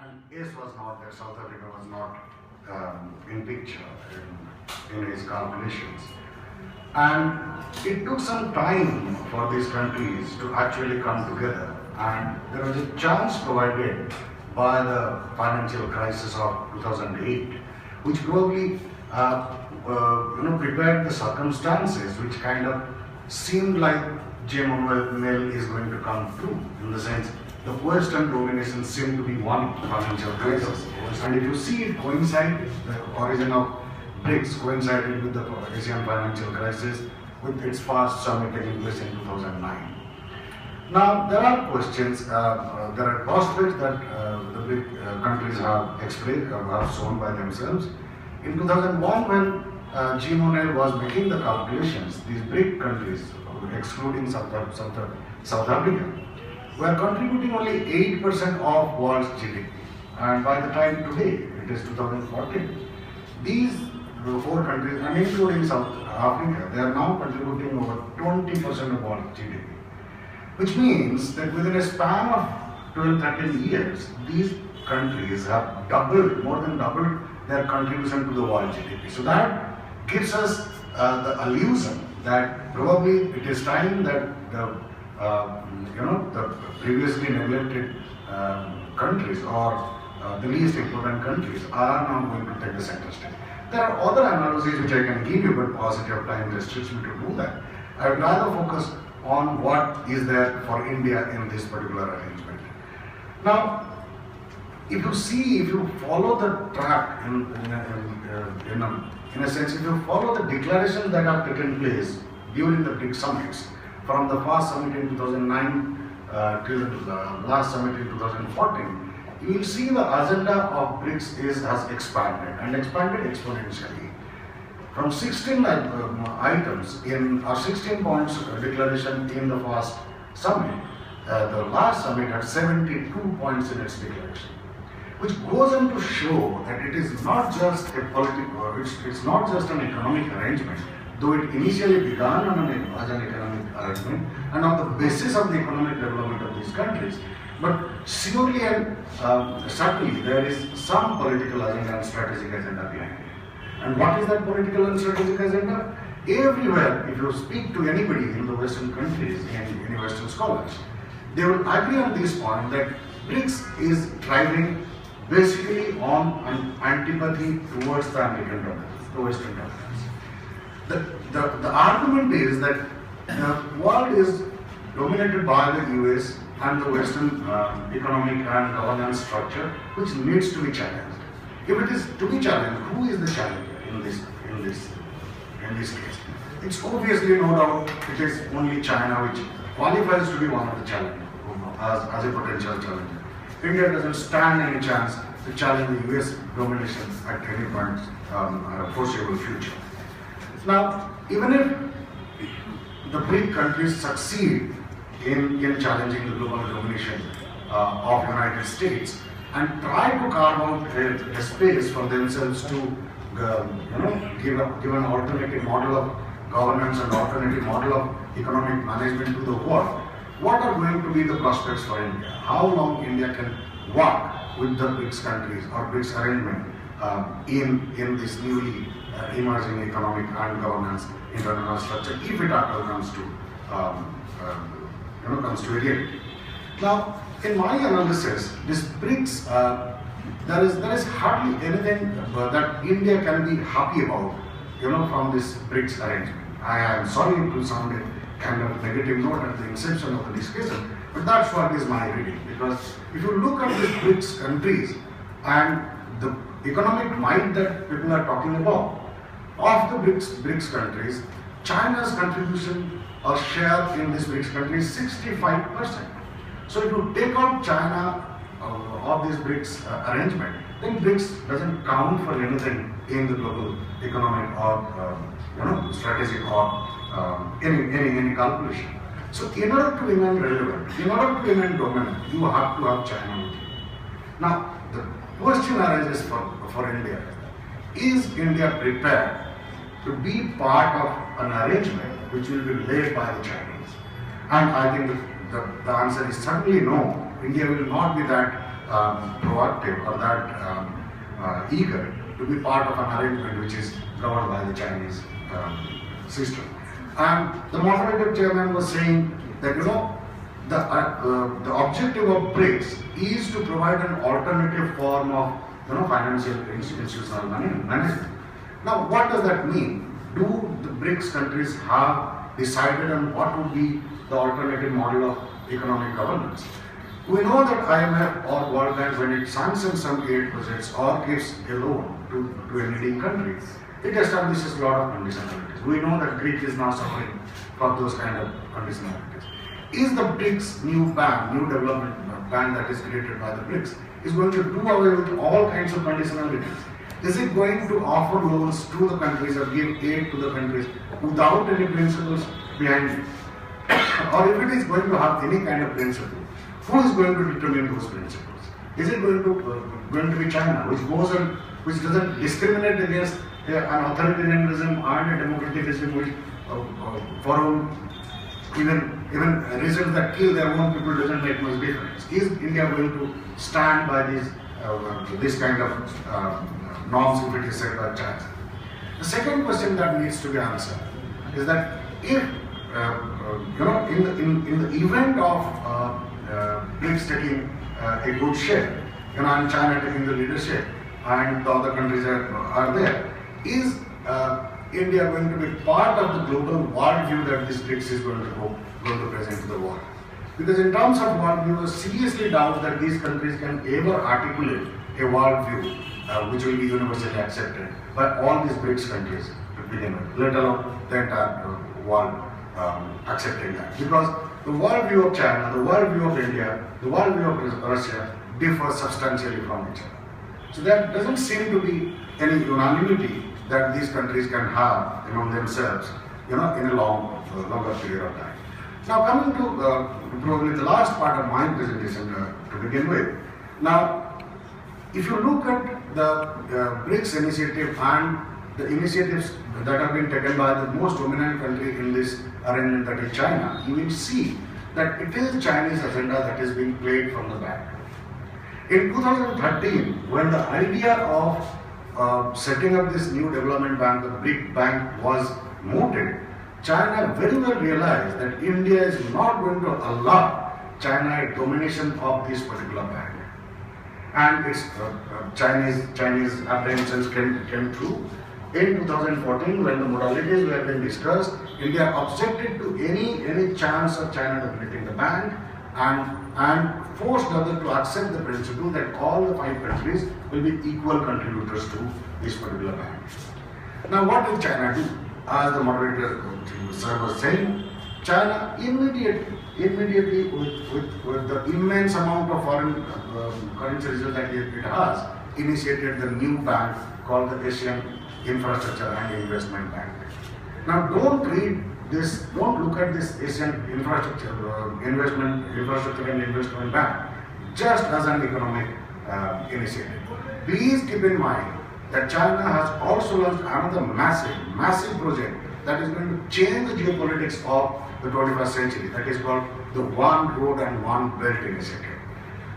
and ACE was not there, South Africa was not in picture in his calculations. And it took some time for these countries to actually come together, and there was a chance provided by the financial crisis of 2008, which probably prepared the circumstances which kind of seemed like GMO is going to come true, in the sense the Western domination seemed to be one financial crisis. And if you see it coincide, the origin of BRICS coincided with the Asian financial crisis, with its first summit taking place in 2009. Now, there are questions, there are prospects that the BRIC countries have explained, have shown by themselves. In 2001, when GMO was making the calculations, these BRIC countries, excluding South Africa, were contributing only 8% of world's GDP. And by the time today, it is 2014, these four countries, and including South Africa, they are now contributing over 20% of world GDP. Which means that within a span of 12-13 years, these countries have doubled, more than doubled their contribution to the world GDP. So that gives us the illusion that probably it is time that the previously neglected countries or the least important countries are now going to take the center stage. There are other analogies which I can give you, but paucity of time restricts me to do that. I would rather focus on what is there for India in this particular arrangement. Now, if you follow the track in a sense, if you follow the declarations that have taken place during the BRICS summits, from the first summit in 2009 till the last summit in 2014, you will see the agenda of BRICS has expanded and expanded exponentially. From 16 items in our 16 points declaration in the first summit, the last summit had 72 points in its declaration, which goes on to show that it is not just a political, it's not just an economic arrangement, though it initially began as an economic arrangement and on the basis of the economic development of these countries. But surely and certainly there is some political agenda and strategic agenda behind it. And what is that political and strategic agenda? Everywhere, if you speak to anybody in the Western countries and any Western scholars, they will agree on this point that BRICS is driving basically on an antipathy towards the American dominance, the Western dominance. The argument is that the world is dominated by the US and the Western economic and governance structure, which needs to be challenged. If it is to be challenged, who is the challenger in this case? It's obviously, no doubt, it is only China which qualifies to be one of the challengers, as a potential challenger. India doesn't stand any chance to challenge the US domination at any point foreseeable future. Now, even if the BRIC countries succeed in challenging the global domination of United States and try to carve out a space for themselves to give an alternative model of governance and alternative model of economic management to the world, what are going to be the prospects for India? How long India can work with the BRICS countries or BRICS arrangement in this newly emerging economic and governance international structure, if it at all comes to reality. Now, in my analysis, this BRICS, there is hardly anything that India can be happy about, from this BRICS arrangement. I am sorry to sound a kind of negative note at the inception of the discussion, but that's what is my reading. Because if you look at these BRICS countries and the economic might that people are talking about, of the BRICS countries, China's contribution or share in this BRICS countries is 65%. So if you take out China of this BRICS arrangement, then BRICS doesn't count for anything in the global economic or strategic or any calculation. So in order to remain relevant, in order to remain dominant, you have to have China with you. Now the question arises for India: is India prepared to be part of an arrangement which will be led by the Chinese? And I think the answer is certainly no. India will not be that proactive or that eager to be part of an arrangement which is governed by the Chinese system. And the moderator chairman was saying that the objective of BRICS is to provide an alternative form of financial institutional management. Now, what does that mean? Do the BRICS countries have decided on what would be the alternative model of economic governance? We know that IMF or World Bank, when it sanctions some aid projects or gives a loan to a needy country, it establishes a lot of conditionalities. We know that Greece is now suffering from those kind of conditionalities. Is the BRICS new development bank that is created by the BRICS, is going to do away with all kinds of conditionalities? Is it going to offer loans to the countries or give aid to the countries without any principles behind it? Or if it is going to have any kind of principle, who is going to determine those principles? Is it going to be China, which doesn't discriminate against an authoritarian regime and a democratic regime, which for whom even regimes that kill their own people doesn't make much difference? Is India going to stand by this kind of norms if it is set by China? The second question that needs to be answered is that if in the event of BRICS taking a good shape, and China taking the leadership, and the other countries are there, is India going to be part of the global worldview that this BRICS is going to present to the world? Because in terms of worldview, I seriously doubt that these countries can ever articulate a worldview which will be universally accepted by all these BRICS countries to begin with, let alone the entire world accepting that. Because the worldview of China, the worldview of India, the worldview of Russia differ substantially from each other. So there doesn't seem to be any unanimity that these countries can have among themselves, in a longer period of time. Now, coming to probably the last part of my presentation to begin with. Now, if you look at the BRICS initiative and the initiatives that have been taken by the most dominant country in this arrangement, that is China, you will see that it is Chinese agenda that is being played from the back. In 2013, when the idea of setting up this new development bank, the BRIC bank, was mooted, China very well realized that India is not going to allow China a domination of this particular bank. And its Chinese apprehensions came true. In 2014, when the modalities were being discussed, India objected to any chance of China dominating the bank and forced others to accept the principle that all the 5 countries will be equal contributors to this particular bank. Now, what did China do? As the moderator sir was saying, China immediately with the immense amount of foreign currency reserves that it has, initiated the new bank called the Asian Infrastructure and Investment Bank. Now, don't look at this Asian Infrastructure and Investment Bank just as an economic initiative. Please keep in mind that China has also launched another massive project that is going to change the geopolitics of the 21st century, that is called the One Road and One Belt initiative,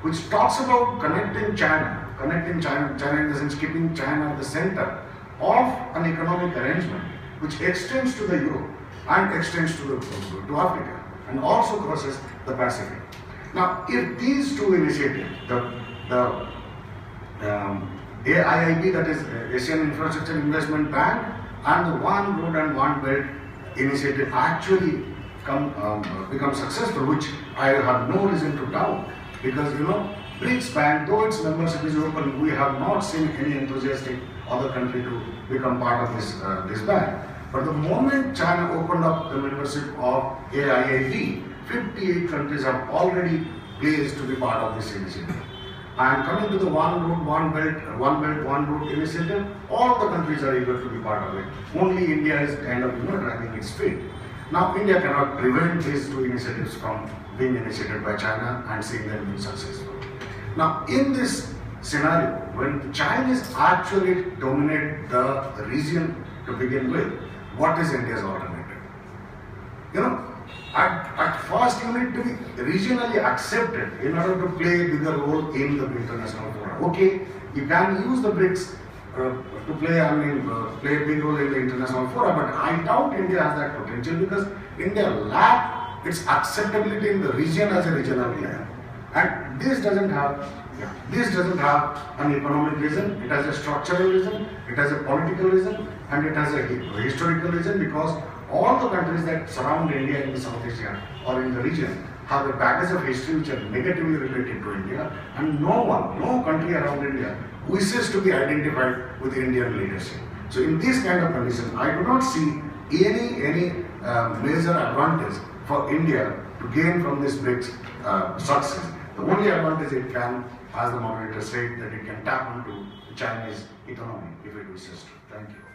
which talks about connecting China in the sense keeping China at the center of an economic arrangement which extends to the Europe and extends to Africa and also crosses the Pacific. Now, if these two initiatives, the AIIB, that is Asian Infrastructure Investment Bank, and the One Road and One Belt initiative actually become successful, which I have no reason to doubt, because BRICS Bank, though its membership is open, we have not seen any enthusiastic other country to become part of this bank. But the moment China opened up the membership of AIIB, 58 countries have already pledged to be part of this initiative. And coming to the One Road, One Belt, One Road initiative, all the countries are eager to be part of it. Only India is kind of dragging its feet. Now, India cannot prevent these two initiatives from being initiated by China and seeing them be successful. Now, in this scenario, when the Chinese actually dominate the region to begin with, what is India's alternative? At first you need to be regionally accepted in order to play a bigger role in the international forum. Okay, you can use the BRICS to play, play a big role in the international forum, but I doubt India has that potential because India lacks its acceptability in the region as a regional player. And this doesn't have an economic reason, it has a structural reason, it has a political reason, and it has a historical reason, because all the countries that surround India in the South Asia or in the region have a baggage of history which are negatively related to India, and no country around India wishes to be identified with the Indian leadership. So in these kind of conditions, I do not see any major advantage for India to gain from this BRICS success. The only advantage it can, as the moderator said, that it can tap into the Chinese economy if it wishes to. Thank you.